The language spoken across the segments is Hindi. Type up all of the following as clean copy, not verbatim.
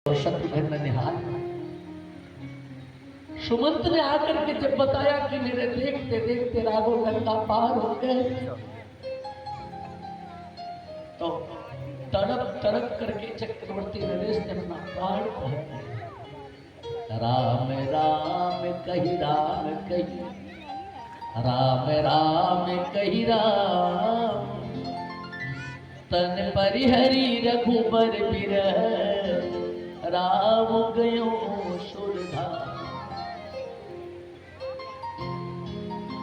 और शत्रुघ्न निहाल। सुमंत ने आकर के जब बताया कि मेरे देखते देखते राघव गंगा पार हो गए, तो तड़प तड़प करके चक्रवर्ती नरेश ने अपना प्राण दिया। राम राम कही राम कही, राम राम कही राम, तन परिहरी रघुबर बिरह, राम गयो सुरधाम।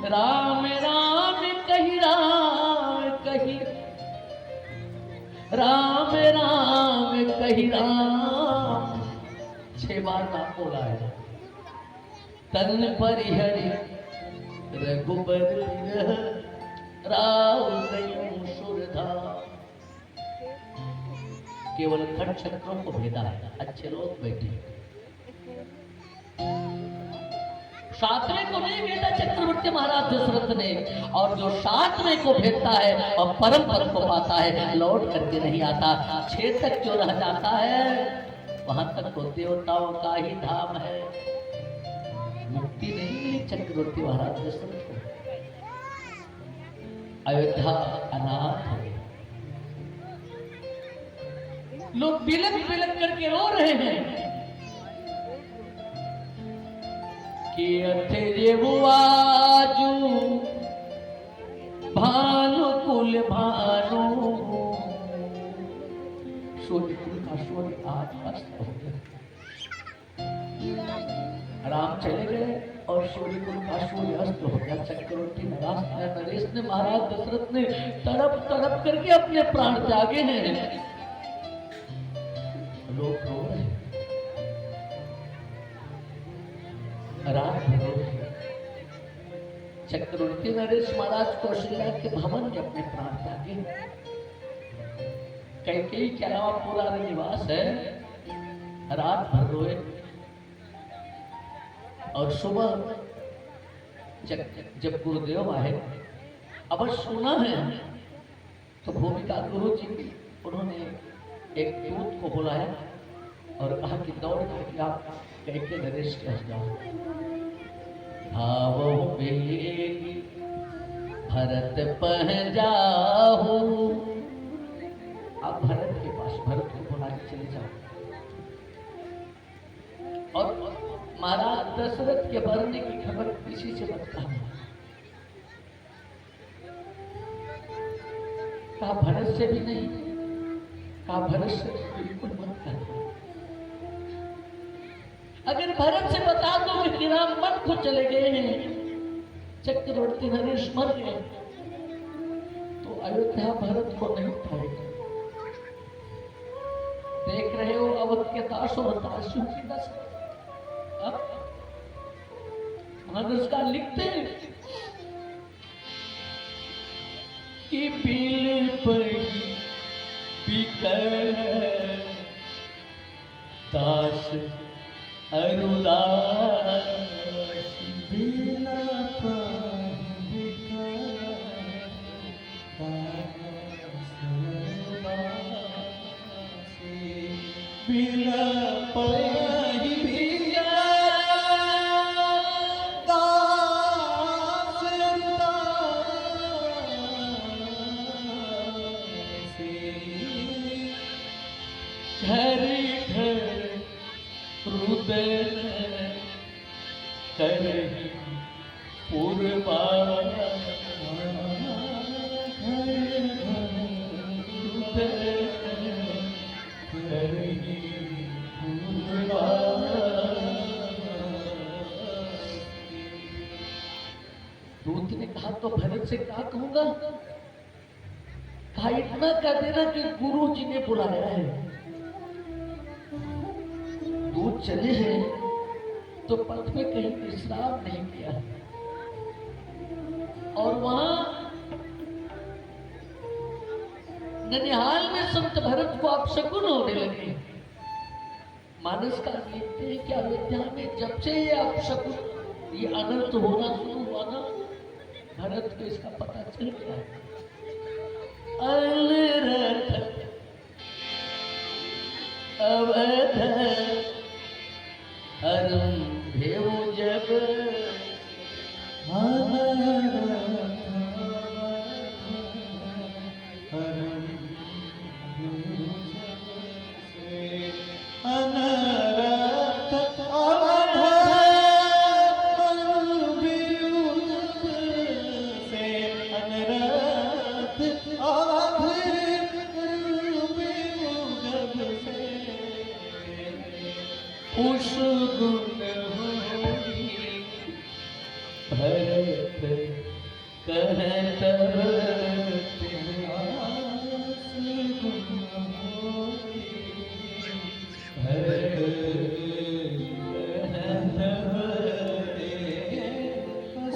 राम राम कही राम कही, राम राम कही राम, 6 बार नाम बोला है। तन परिहरि रघुबर बिरह, राम गयो सुरधाम। केवल खट चक्रों को भेदा है। अच्छे लोग बैठे, सातवें को नहीं भेदा चक्रवर्ती महाराज दशरथ ने, और जो सातवें को भेजता है और परम पद को पाता है, लौट करके नहीं आता। 6 तक जो रह जाता है वहां तक तो देवताओं का ही धाम है। मुक्ति नहीं मिली चक्रवर्ती महाराज दशरथ को। अयोध्या अनाथ है। लोग बिलक बिलक करके रो रहे हैं कि अथे जेवुआजू भानु कुल भानु, सूर्य कुल का सूर्य आज अस्त हो गया। राम चले गए और सूर्य कुल का सूर्य अस्त हो गया। चक्रवर्ती नरेश ने महाराज दशरथ ने तड़प तड़प करके अपने प्राण त्यागे हैं। लोग रो रहे हैं। रात चक्रवर्ती नरेश महाराज कौशल्या के भवन में अपने प्राण त्यागे। कैकेयी के अलावा पूरा निवास है। रात भर रोए और सुबह जब गुरुदेव आए, अब सुना है तो भूमिका गुरु जी उन्होंने एक दूत को बुलाया और कहा कि दौड़ करके आप कैके नरेश के जाओ। भावो बेगी भरत पह जाओ, आप भरत के पास, भरत को बुला के चले जाओ। और महाराज दशरथ के मरने की खबर किसी से मत कहना। कहा भरत से भी नहीं, कहा भरत से बिल्कुल मत कहना। अगर भरत से बता दो कि राम मन को चले गए हैं, चक्रवर्ती नरेश मर गए, तो अयोध्या भरत को नहीं पाएगा। देख रहे हो अवध के दासों और दासियों की दशा। मानस का लिखते हैं कि पील पर बिकर दास अरुदास, बिना घर घर रुदन करही पूर्वा, घर रुदन करही पूर्वा। दूत ने कहा तो भरत से क्या कहूंगा? कहा इतना कह देना कि गुरु जी ने बुलाया है। दूत चले हैं तो पथ में कहीं विश्राम नहीं किया, और वहां ननिहाल में संत भरत को अपशकुन होने लगे। मानस का लिखते हैं कि अयोध्या में जब से ये अपशकुन, ये अनर्थ होना शुरू हुआ ना, भरत को इसका पता चल गया। अलरथ अवध भेव जब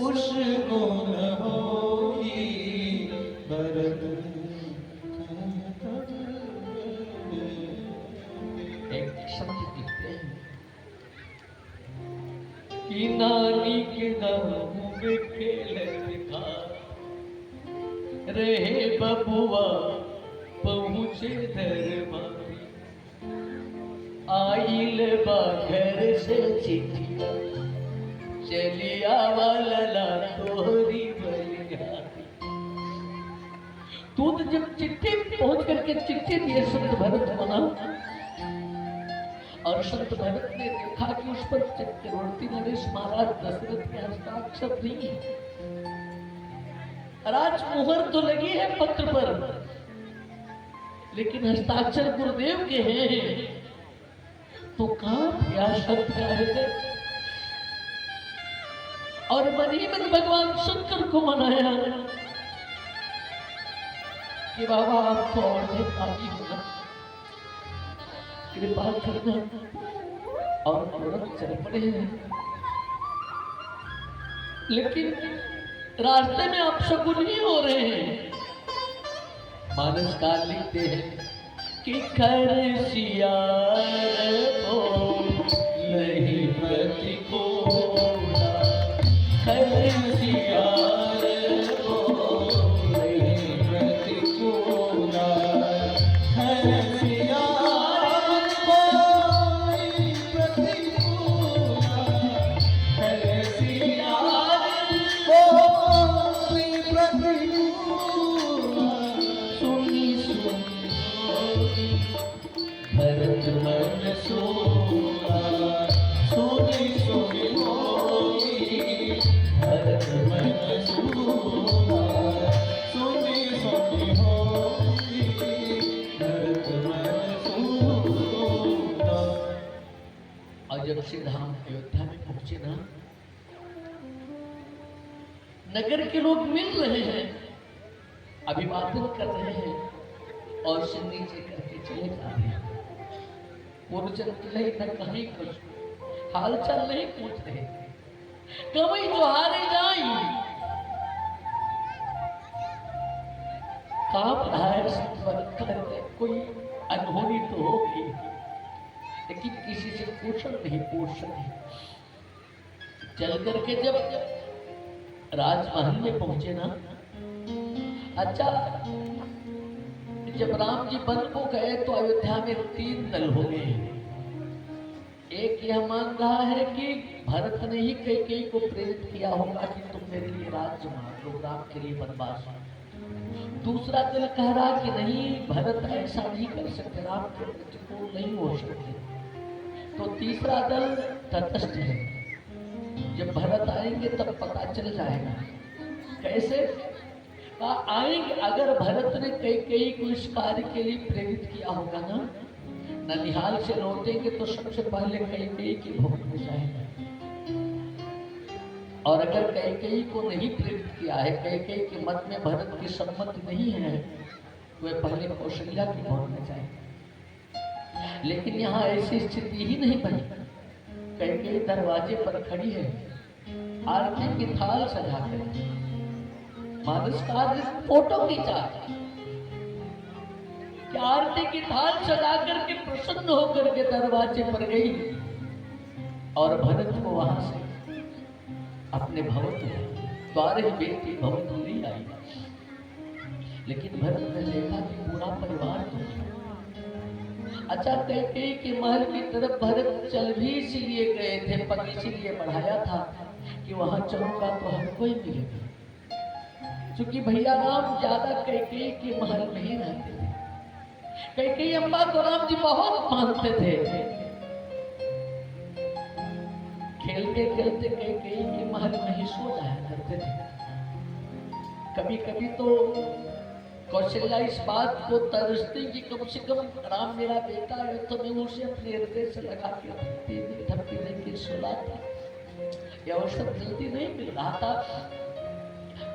उस गुण होई भरत कहत उस गुण होई भरत। एक शब्द लिखते हैं कि नानी के गाँव में खेलत था रहे बबुआ पहुँचे दरबारी आइल बा घर से चिट्ठिया चलिया वाला तोहरी बलिहारी। तू तो जब चिट्ठी पहुंच करके चिट्ठी दिए संत भरत बना और संत भरत ने देखा कि उस पर चक्रवर्ती नरेश महाराज दशरथ के हस्ताक्षर नहीं है। राजमुहर तो लगी है पत्र पर लेकिन हस्ताक्षर गुरुदेव के हैं, तो कहां शब्द का है। और मन ही मन भगवान शंकर को मनाया कि बाबा आपको और आगे होना कृपा करना। और औरत चल पड़े हैं लेकिन रास्ते में आप शकुन ही हो रहे हैं। मानस काल लिखते हैं कि कर सियार को नहीं प्रतिकूला, कर सियार को नहीं प्रतिकूला, कर सियार को नहीं प्रतिकूला, कर सियार को नहीं प्रतिकूला। सुनी सुनी भरत मन सोना, सुनी सुनी होई भरत मन सोना, सुनी सुनी होई भरत मन सोना। और जब श्री राम अयोध्या में पहुंचे ना, नगर के लोग मिल रहे हैं, अभिवादन कर रहे हैं और सिर नीचे करके चले जा रहे हैं। पूर्वजन न कहीं कुछ हाल चाल नहीं पूछ रहे, कभी जो हारे जाई कांप रहा है। कोई अनहोनी तो होगी लेकिन किसी से पूछन नहीं पूछ सके। चल करके जब राजमहल में पहुंचे ना, अच्छा जब राम जी वन को गए तो अयोध्या में 3 दल हो गए। एक यह मान रहा है कि भरत ने ही कैकेयी को प्रेरित किया होगा कि तुम मेरे लिए राज्य मार लो, राम के लिए वनवास। दूसरा दल कह रहा कि नहीं, भरत ऐसा नहीं कर सकते, राम के प्रतिकूल नहीं हो सकते। तो तीसरा दल तटस्थ है, जब भरत आएंगे तब पता चल जाएगा। कैसे आएंगे? अगर भरत ने कैकेयी को इस कार्य के लिए प्रेरित किया होगा ना, ननिहाल से लौटेंगे तो सबसे पहले कैकेयी के भोग में जाएंगे। और अगर कैकेयी को नहीं प्रेरित किया है, कैकेयी के मत में भरत की सम्मति नहीं है, तो वे पहले कौशल्या के भोग में जाएंगे। लेकिन यहाँ ऐसी स्थिति ही नहीं बनी। कैकेयी दरवाजे पर खड़ी है, आरती की थाल सजा कर, मानस कार्य फोटो खींचा कि आरती की थाल सजा करके प्रसन्न होकर के दरवाजे पर गई और भरत को वहां से अपने भवन द्वारे बेटी भवन नहीं आई। लेकिन भरत ने देखा कि पूरा परिवार तो अच्छा, कैकेयी के महल की तरफ भरत चल भी इसीलिए गए थे, पग इसीलिए बढ़ाया था कि वहां चलूंगा तो हमको ही मिलेगा, क्योंकि भैया राम ज्यादा कैकेयी के महल में ही रहते थे। कैकेयी अम्बा को राम जी बहुत मानते थे। खेलते खेलते कैकेयी के महल में ही सो जाया करते थे। कभी कभी तो कौशल्या इस बात को तरसती कि कम से कम राम मेरा बेटा है तो मैं उसे अपने हृदय से लगा के धमकी देकर सुलाता। यह अवसर जल्दी नहीं मिल रहा था।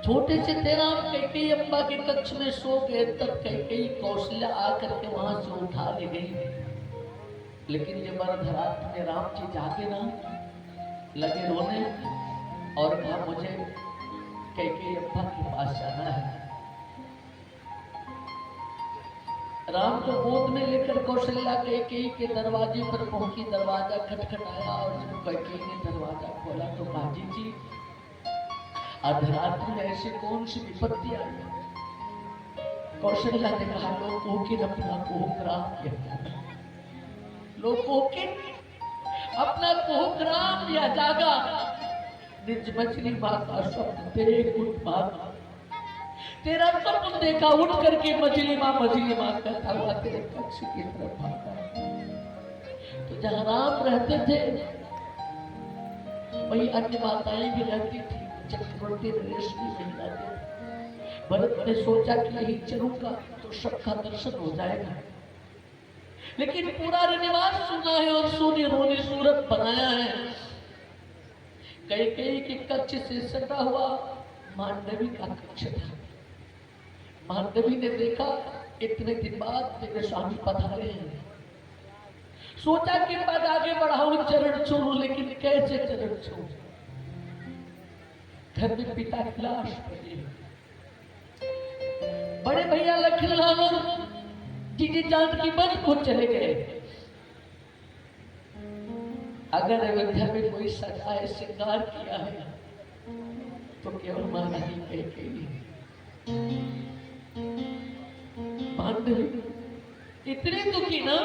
छोटे से तेरा कैकेयी अम्बा के कक्ष में सो गए, तब कैकेयी कौशल्या आकर के वहां से उठा ले गई। लेकिन जब अर्धरात्र में राम जी जागे ना, लगे रोने और कहा मुझे कैकेयी अम्बा के पास जाना है। राम को गोद में लेकर कौशल्या कैकेयी के दरवाजे पर पहुंची। दरवाजा खटखटाया और जब कैकेयी ने दरवाजा खोला तो बाजी जी अर्धरात्रि में ऐसे कौन सी विपत्ति आई। कौशल्या ने कहा लोगों की अपना कोहराम लोगों के अपना कोहराम या जागा निज मछली माँ का स्वप्न देख उठ माता, तेरा स्वप्न देखा उठ करके मछली माँ कहता हुआ तेरे कक्ष की तरफ भागा। तो जहां राम रहते थे वही अन्य माताएं भी रहती थी। चक्रवर्ती नरेश भी वही रहते थे। भरत ने सोचा कि यही चलूंगा तो सबका दर्शन हो जाएगा, लेकिन पूरा निवास सुना है और सोनी रोनी सूरत बनाया है। कैकेयी के कक्ष से सटा हुआ मांडवी का कक्ष था। मांडवी ने देखा इतने दिन बाद मेरे स्वामी पधारे हैं। सोचा कि पद आगे बढ़ाऊं, चरण छूं, लेकिन कैसे चरण छूं। घर में पिता की लाश पड़ी है। बड़े भैया लखनलाल और जीजी जानकी बन को चले गए। अगर अयोध्या में कोई सजाए श्रृंगार किया है तो केवल महारानी कैकेयी। मांडवी इतने दुखी ना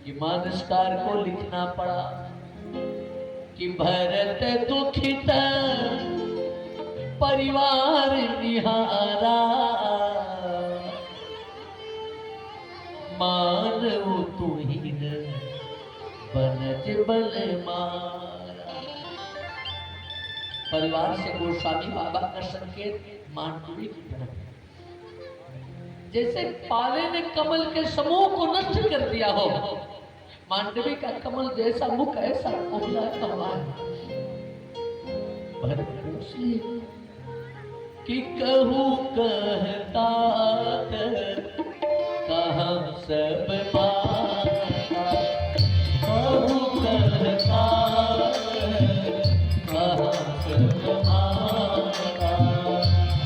कि मानसकार को लिखना पड़ा कि भरत दुखित परिवार निहारा, मानव तुहिन बनज बल मारा। परिवार से गोस्वामी बाबा का संकेत मांडवी की तरफ, जैसे पाले ने कमल के समूह को नष्ट कर दिया हो, मांडवी का कमल जैसा मुख ऐसा उभला हुआ है। कि कहूँ कहता कहाँ सब माता, कहूँ कहता कहाँ सब माता,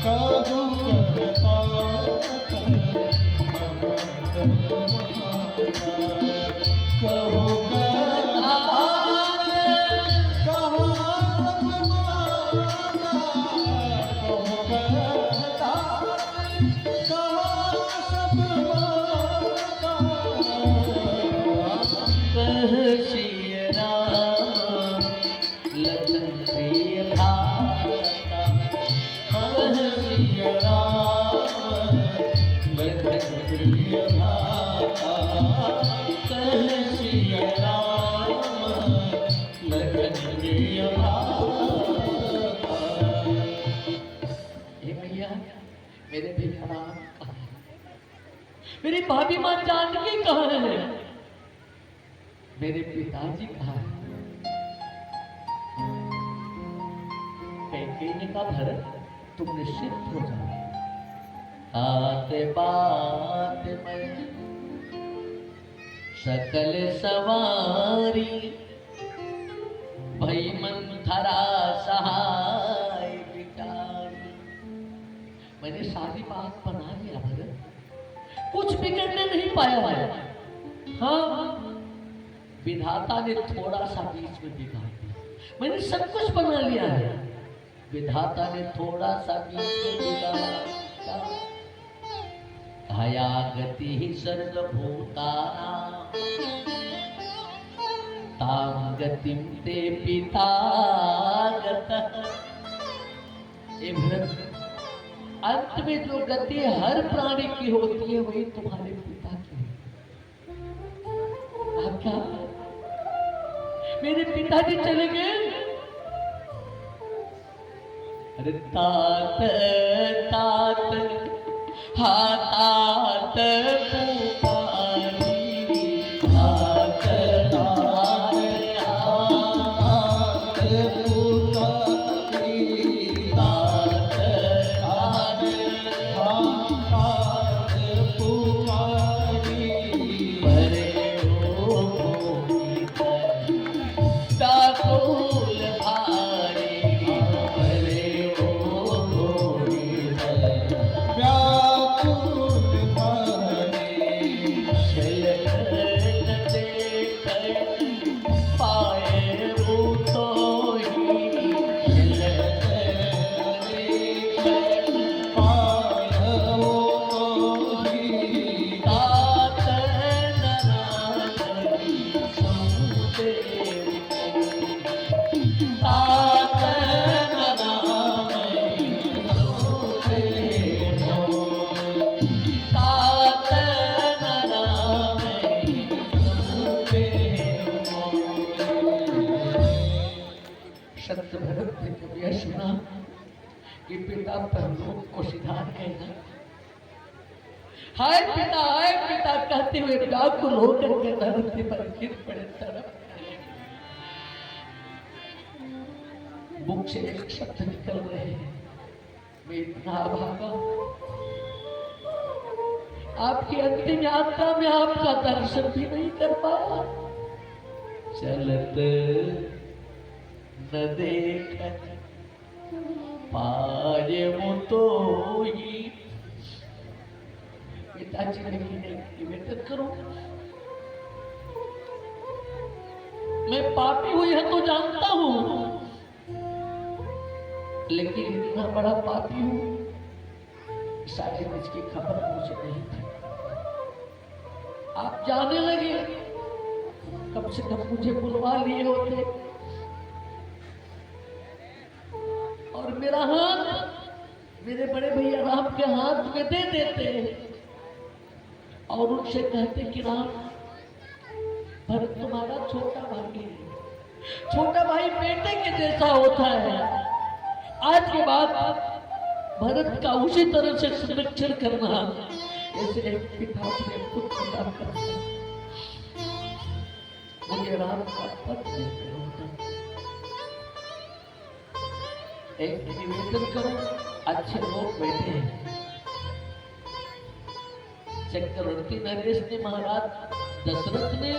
कहूँ कहता मेरे भैया राम कहाँ है? मेरी भाभी मां जानकी कहाँ है? मेरे पिताजी कहाँ है? कैकेयी ने कहा भरत तुम निश्चित हो जाओ, आते बात में सकल सवारी, भई मंथरा सहाय विचारी। मैंने सारी बात बना लिया भरत, कुछ बिगड़ने नहीं पाया है। हाँ, विधाता ने थोड़ा सा बीच में बिगाड़ दिया, मैंने सब कुछ बना लिया है। विधाता ने थोड़ा सा बीच में बिगाड़ा, हया गति सर्वभूतानां तां गतिं ते पिता गतः। हे भरत, अंत में जो गति हर प्राणी की होती है वही तुम्हारे पिता की है। आप क्या, मेरे पिताजी चले गए? अरे तात तात हा तात पुकारी, तात तात तात पुकारी, तात तात तात पुकारी, परे ओ व्याकुल भारी, परे ओ व्याकुल भारी, छलक देकर पाए वो तो ही, छलक देकर पाए वो तो ही, तात नरानरी सुनते तात नरानरी सुनते हो, तात नरानरी सुनते हो। संत भरत ने जब यह सुना कि पिता परलोक को सिधार गए ना, हाय पिता कहते हुए व्याकुल होकर के धरती पर गिर पड़े, तड़प पड़े। मुख से एक शब्द निकल रहे हैं, मैं इतना भागा, आपकी अंतिम यात्रा में आपका दर्शन भी नहीं कर पाया। चलत न देखत पाए वो तो ही। पिताजी ने निवेदन करो, मैं पापी हुई है तो जानता हूं, लेकिन इतना बड़ा पापी हूं शायद इसकी खबर मुझे नहीं थी। आप जाने लगे, कम से कम मुझे बुलवा लिए होते और मेरा हाथ मेरे बड़े भैया राम के हाथ में दे देते और उनसे कहते कि राम, भरत तुम्हारा छोटा भाई है, छोटा भाई बेटे के जैसा होता है, आज के बाद भरत का उसी तरह से संरक्षण करना जैसे एक पिता अपने पुत्र का करता है। मुझे राम का पद देते होता। एक निवेदन करो, अच्छे लोग बैठे हैं। चक्रवर्ती नरेश ने, महाराज दशरथ ने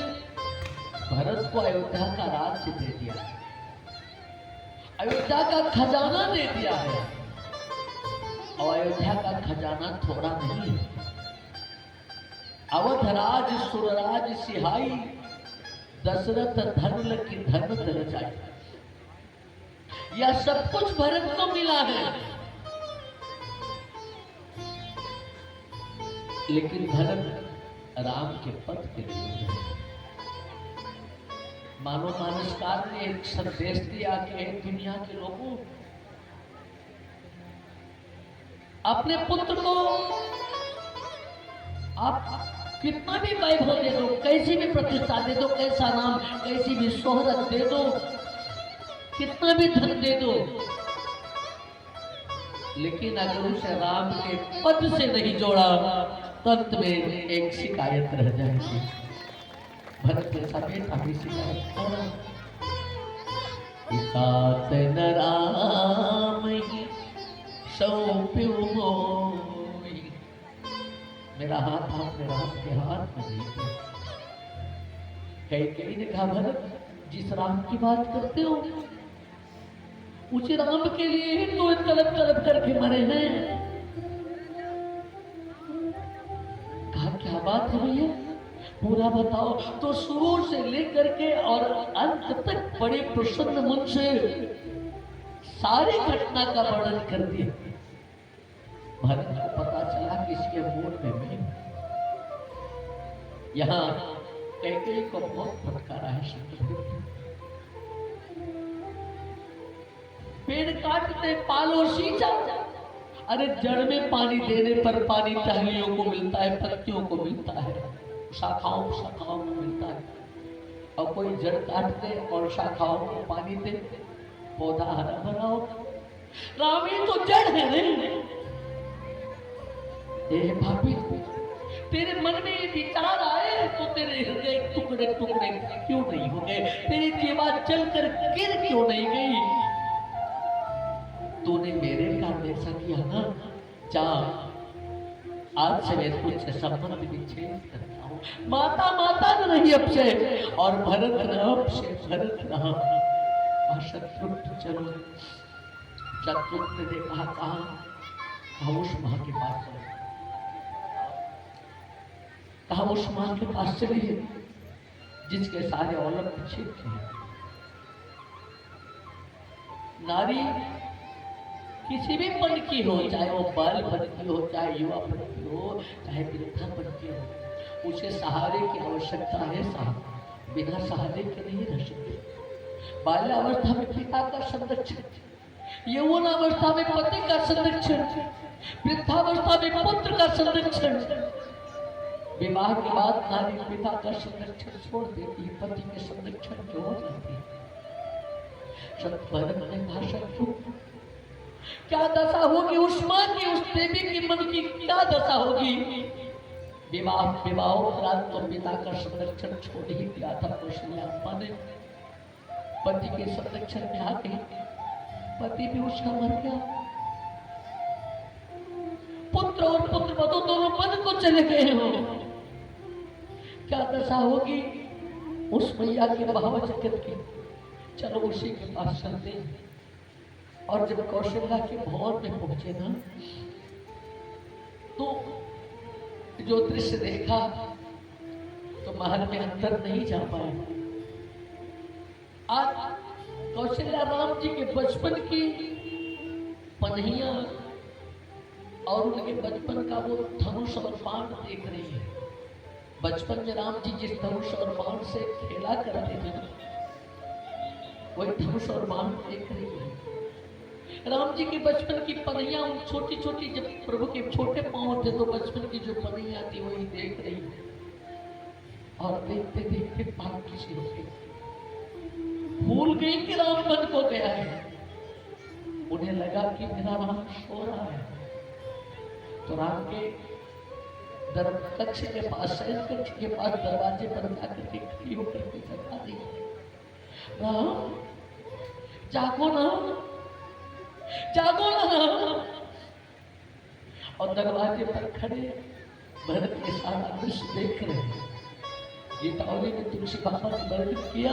भरत को अयोध्या का राज्य दे दिया, अयोध्या का खजाना दे दिया है, और अयोध्या का खजाना थोड़ा नहीं है। अवधराज सुरराज सिहाई, दशरथ धन लकी धन धर जाए। यह सब कुछ भरत को मिला है, लेकिन भरत राम के पद के लिए है। मानो मानसकार ने एक संदेश दिया कि दुनिया के लोगों, अपने पुत्र को आप कितना भी वैभव दे दो, कैसी भी प्रतिष्ठा दे दो, कैसा नाम, कैसी भी शोहरत दे दो, कितना भी धन दे दो, लेकिन अगर उसे राम के पद से नहीं जोड़ा तो अंत में एक शिकायत रह जाएगी। भरत जैसा बेटा भी शिकायत कर रहा, तात न राम ही सौंप्यो मोहि। मेरा हाथ आपने राम के हाथ में दे दिया। कई ने कहा, भरत जिस राम की बात करते हो उसी राम के लिए ही तो तड़प तड़प करके मरे हैं। कहा क्या बात है भैया, पूरा बताओ। तो शुरू से लेकर के और अंत तक बड़े प्रसन्न मन से सारी घटना का वर्णन कर दिया। भरत को पता चला कि इसके मूल में मैं, यहाँ कैकेयी को बहुत फटकारा है शत्रुघ्न। पेड़ काटते पालो सींचा, अरे जड़ में पानी देने पर पानी टहनियों को मिलता है, पत्तियों को मिलता है, शाखाओं शाखाओं को मिलता है। और कोई जड़ काट दे और शाखाओं को पानी दे, पौधा हरा भरा हो। राम ये तो जड़ है रे। ए भाभी, तेरे मन में ये विचार आए तो तेरे हृदय टुकड़े टुकड़े क्यों नहीं हो गए? तेरी जीवा चलकर गिर क्यों नहीं गई? तूने मेरे कारण ऐसा किया ना। जा, आज से मैं तुझसे संबंध विच्छेद करता हूँ। माता माता न रही अब से, और भरत राम से भरत राम। और शत्रुघ्न चलो। शत्रुघ्न ने कहा उस माँ के पास चलो। कहा उस माँ के पास चलिए जिसके सारे औलख विच्छेद किए। नारी किसी भी पन की हो, चाहे वो बाल पन की हो, चाहे युवा पन की हो, चाहे वृद्धा पन की हो, उसे सहारे की आवश्यकता है। साहब बिना सहारे के नहीं रह सकते। बाल्यावस्था में पिता का संरक्षण, यौवनावस्था में पति का संरक्षण, वृद्धावस्था में पुत्र का संरक्षण। विवाह के बाद नारी पिता का संरक्षण छोड़ देती है, पति के संरक्षण की ओर जाती है। शत्रुघ्न ने कहा शत्रुघ्न, क्या दशा होगी उस मां की, उस देवी की मन की क्या दशा होगी? विवाह उपरांत तो पिता का संरक्षण छोड़ ही दिया था कौशल्या अम्मा ने। पति के संरक्षण में आ गई, पति भी उसका मर गया। पुत्र और पुत्र वधू दोनों वन को चले गए हो। क्या दशा होगी उस मैया के भाव जगत की? चलो उसी के पास चलते हैं। और जब कौशल्या के भवन में पहुंचे ना, तो जो दृश्य देखा तो महल में अंदर नहीं जा पाए। आज कौशल्या राम जी के बचपन की पनहिया और उनके बचपन का वो धनुष और बाण देख रही है। बचपन में राम जी जिस धनुष और बाण से खेला करते थे, वही धनुष और बाण देख रही है। राम जी के बचपन की पनैया उन छोटी छोटी, जब प्रभु के छोटे पांव थे तो बचपन की जो पनैया थी वही देख रही है। और देखते देखते पाप किसी हो गई, भूल गई कि राम बन को गया है। उन्हें लगा कि मेरा राम सो रहा है, तो राम के कक्ष के पास, शयन कक्ष के पास दरवाजे पर जाकर के खड़ी होकर के जगा दी, राम जागो ना, जागो ना। और दरवाजे पर खड़े भरत के साथ दृश्य देख रहे हैं। गीतावली में तुलसी बाबा ने वर्णन किया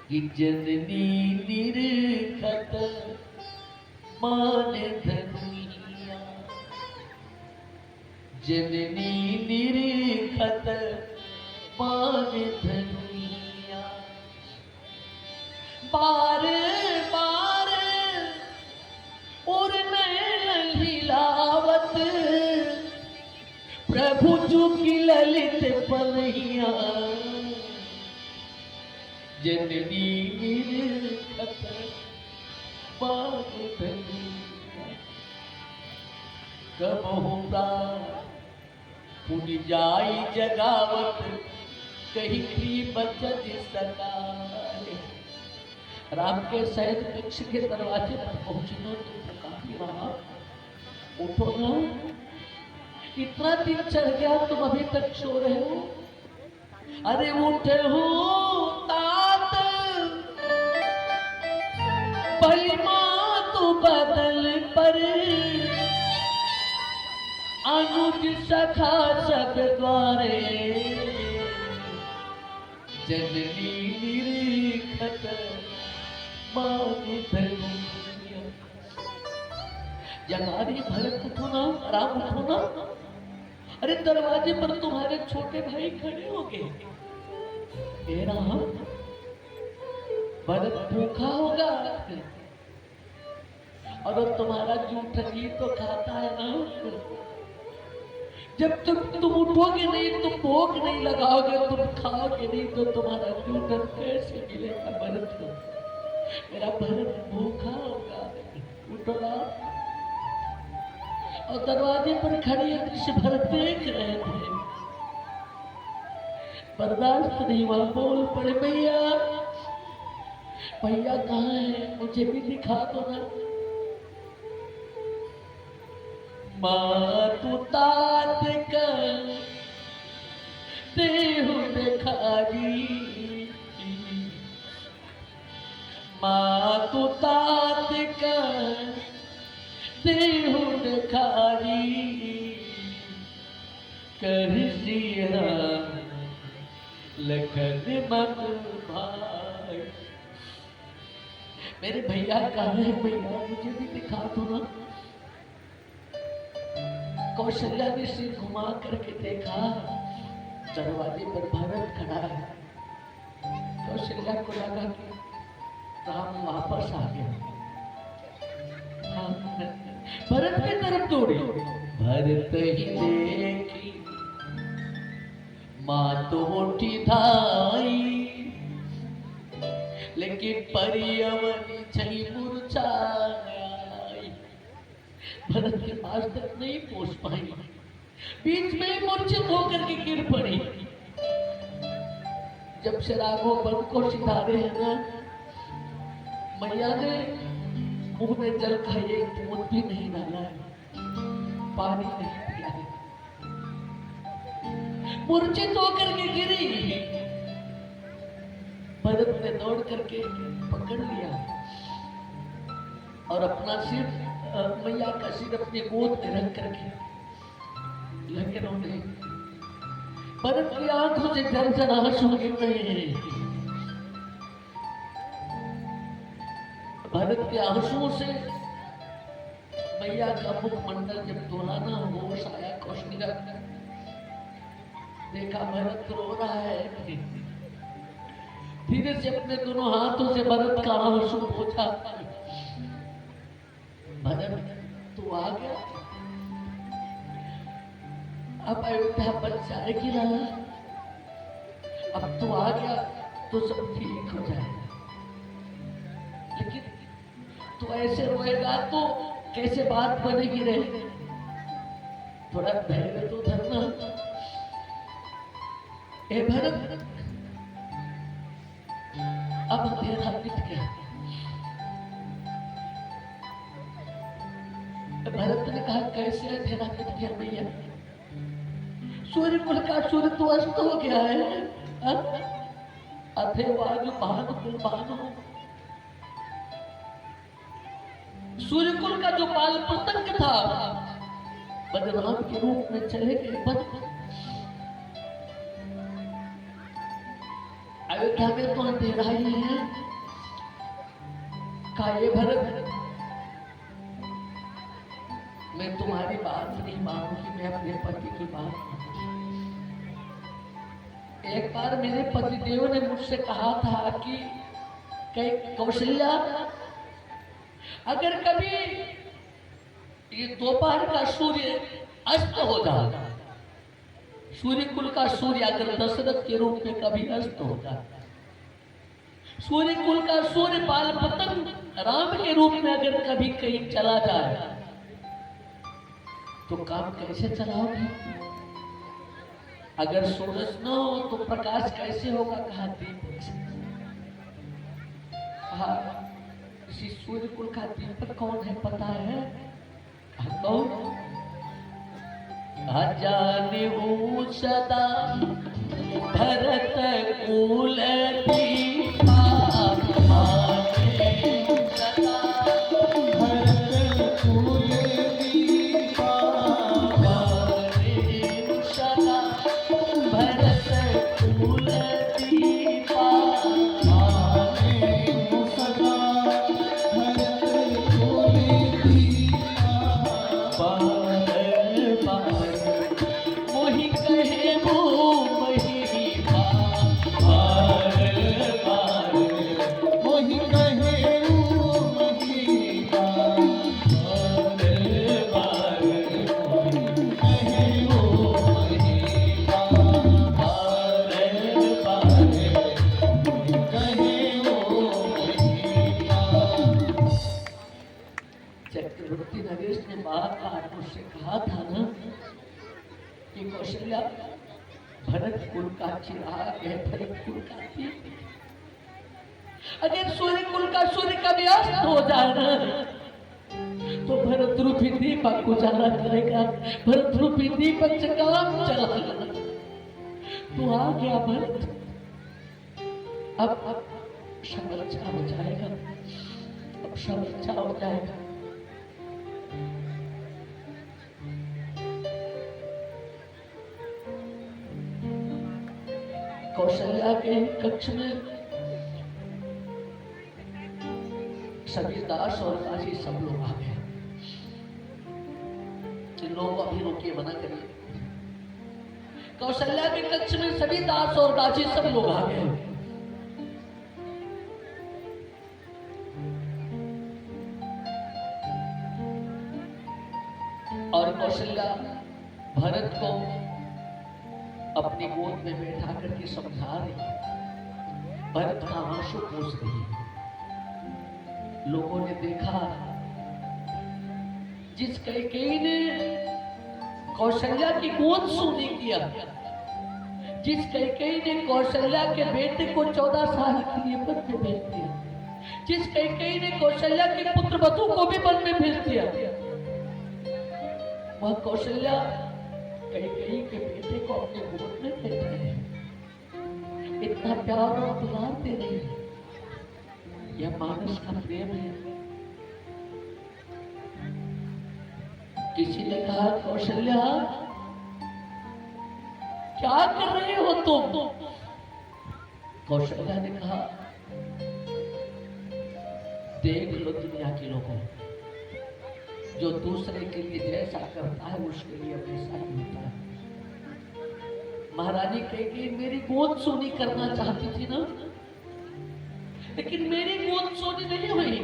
कि जननी निरखत मान धनिया, जननी निरखत मान धनिया, बार बार और नयन हिलावत, प्रभु चुकी ललित पनहिया, जननी निरखत मान धनिया। कब होगा पुनि जाई जगावत, कहीं की बचत सकारे। राम के शयन कक्ष के दरवाजे पर पहुंचना तो काफी रहा, उठो ना, इतना दिन चढ़ गया तुम अभी तक सो रहे हो। अरे उठे हो तात बलिमा तो बदल पर, अनुज सखा सब द्वारे, जननी निरखत मान धनिया। जगारी भरत उठो ना, राम उठो ना। अरे दरवाजे पर तुम्हारे छोटे भाई खड़े हो गए। हे राम, भरत भूखा होगा और तुम्हारा जूठ घी तो खाता है ना। जब तक तुम उठोगे नहीं, तुम भोग नहीं लगाओगे, तुम खाओगे नहीं, तो तुम्हारा जूठन कैसे मिलेगा भरत को? मेरा भरत भूखा होगा। उठो ना। और दरवाजे पर खड़ी दृश्य भरत देख रहे थे, बर्दाश्त नहीं हुआ, बोल पड़े, भैया भैया कहाँ है, मुझे भी दिखा दो ना। मातु तात कर देहु देखारी, मातु तात कर देहु देखारी, कर सिया लखन मन भाई। मेरे भैया कहाँ है, भैया मुझे भी दिखा दो ना। कौशल्या ने सिर घुमा करके देखा, दरवाजे पर भरत खड़ा है। कौशल्या को लगा कि राम वापस आ गया। हाँ, भरत की तरफ दौड़ी। भरत ही देखी माँ तो उठी धाई, लेकिन परियवनी छई मुरझाई। भरत के पास तक नहीं पहुंच पाई, बीच में ही मूर्छित होकर के गिर पड़ी। जब से राघव बन को सिधारे है ना, मैया ने मुंह में जल का एक बूंद भी नहीं डाला है, पानी नहीं पिया है, मूर्छित होकर के गिरी। भरत ने दौड़ करके पकड़ लिया और अपना सिर, मैया का सिर अपने गोद में रख करके लगे रोने। भरत की आंखों से झरझर आंसू गिर रहे हैं। भरत के आंसुओं से मैया का मुखमंडल जब डोला ना, होश आया। कौशल्या देखा भरत रो रहा है, धीरे से अपने दोनों हाथों से भरत का आंसू पोंछा। भरत तू आ गया, अब अयोध्या बच जाएगी लाला, अब तू आ गया तो सब ठीक हो जाएगा। लेकिन तू ऐसे रोएगा तो कैसे बात बनेगी रे? थोड़ा धैर्य तो धरना। ए भरत, अब अंधेरा मिट गया। भरत ने कहा कैसे अंधेरा मिट गया भैया? सूर्य कुल का सूर्य तो अस्त हो गया है। अथे वाजु भानु कुल भानु, सूर्य कुल का जो बाल पतंग था बलराम के रूप में चले गए। अयोध्या में तो अंधेरा ही है। काये भरत, मैं तुम्हारी बात नहीं मानूंगी, मैं अपने पति की बात मानूंगी। एक बार मेरे पतिदेव ने मुझसे कहा था कि कौशल्या, अगर कभी ये दोपहर का सूर्य अस्त हो जाए, सूर्य कुल का सूर्य अगर दशरथ के रूप में कभी अस्त होगा, सूर्य कुल का सूर्य बाल पतंग राम के रूप में अगर कभी कहीं चला जाए तो काम कैसे चलाओगे? अगर सूरज न हो तो प्रकाश कैसे होगा? कहा दीपक से। कहा इसी सूर्य कुल का दीपक कौन है पता है? कौन? जाने वो सदा भरत कुल दीपा, सदा भरत कुल दीपा, सदा भरत कुल दीपा, सदा भरत कुल दीपा। मोही कहे वो मही बा, भरत कुल का थी। अगर सूर्य कुल का सूर्य का भी अस्त हो जाए ना, तो भरत रूपी दीपक उजाला करेगा, भरत रूपी दीपक से काम चलाएगा। तो आ गया भरत, अब सब अच्छा हो जाएगा, अब सब अच्छा हो जाएगा। कौशल्या के कक्ष में सभी दास और दासी सब लोग आ गए। लोग अभी रोके, मना करिए। कौशल्या के कक्ष में सभी दास और दासी सब लोग आ गए। और कौशल्या भरत को अपनी गोद में बैठा करके समझा रही, भरत का आंसू पोंछ रही। लोगों ने देखा, जिस कैकेयी ने कौशल्या की गोद सूनी किया, जिस कैकेयी ने कौशल्या के बेटे को 14 साल के लिए वन में भेज दिया, जिस कैकेयी ने कौशल्या के पुत्र वधू को भी वन में भेज दिया, वह कौशल्या कैकेयी के बेटे को अपने गोद में बैठे हैं, इतना प्यार और दुलार दे रही है। यह मानस का प्रेम है। किसी ने कहा, कौशल्या क्या कर रहे हो तुम? कौशल्या ने कहा, देख लो दुनिया के लोगों, जो दूसरे के लिए जैसा करता है उसके लिए वैसा ही होता है। महारानी कैकेयी मेरी गोद सोनी करना चाहती थी ना, लेकिन मेरी गोद सोनी नहीं हुई,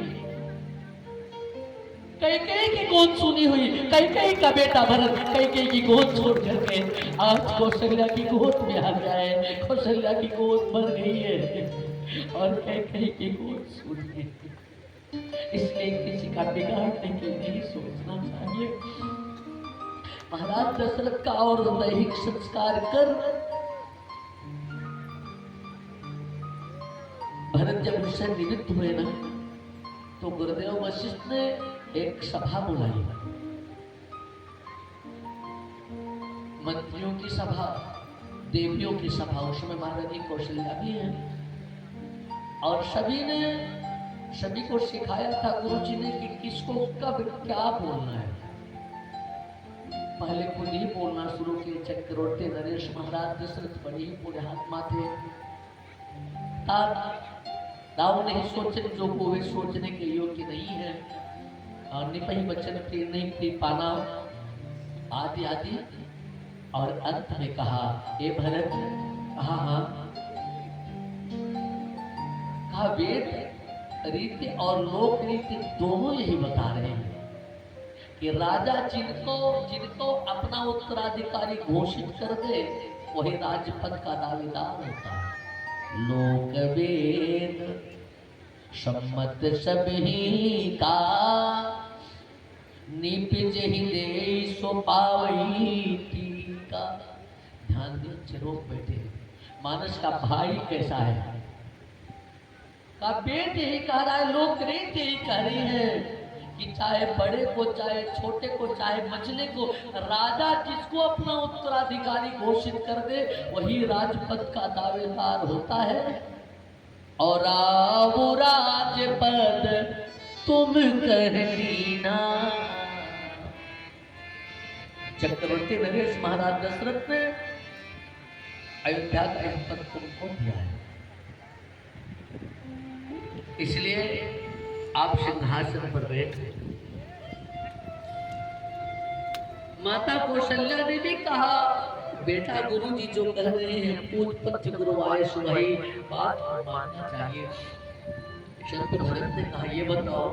कैकेयी की गोद सोनी हुई। कैकेयी का बेटा भरत कैकेयी की गोद छोड़ करके आज कौशल्या की गोद में आ गया है। कौशल्या की गोद भर गई है और कैकेयी की गोद सोनी है। इसलिए किसी का बिगाड़ने के लिए नहीं सोचना चाहिए। महाराज दशरथ का और दैहिक संस्कार कर भरत जब उससे निमित्त हुए ना, तो गुरुदेव वशिष्ठ ने एक सभा बुलाई, मंत्रियों की सभा, देवियों की सभा। उसमें महारानी कौशल्या भी है और सभी को सिखाया था गुरुजी ने कि किसको कब क्या बोलना है। पहले खुद ही बोलना शुरू किए। चक्रवर्ती नरेश महाराज दशरथ बड़े ही पुण्यात्मा थे। दाऊ नहीं सोचे जो को वे सोचने के योग्य नहीं है, और निपही वचन फिर नहीं फिर पाना आदि आदि। और अंत में कहा, ए भरत, कहा वेद रीति और लोक रीति दोनों यही बता रहे हैं कि राजा जिनको अपना उत्तराधिकारी घोषित कर दे वही राजपद का दावेदार होता है। लोक वेद सम्मत सभी का, निपिज ही दे सो पावई टीका। ध्यान दे, रोक बैठे। मानस का भाई कैसा है का बेट यही कह रहा है, लोक रीत यही कह रही है कि चाहे बड़े को, चाहे छोटे को, चाहे मझले को, राजा जिसको अपना उत्तराधिकारी घोषित कर दे वही राजपद का दावेदार होता है। और आओ राजपद तुम कर लीना। चक्रवर्ती नरेश महाराज दशरथ ने अयोध्या का पद तुमको दिया है, इसलिए आप सिंहासन पर बैठे। माता कौशल्या ने भी कहा, बेटा गुरुजी जो कह रहे हैं पूज पथ्य गुरुवाय सुहाई, बात मानना चाहिए। शंकर भरत ने कहा, ये बताओ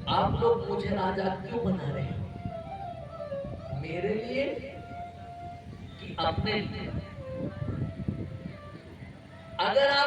आप लोग मुझे राजा क्यों बना रहे हैं? मेरे लिए कि अपने लिए? अगर आप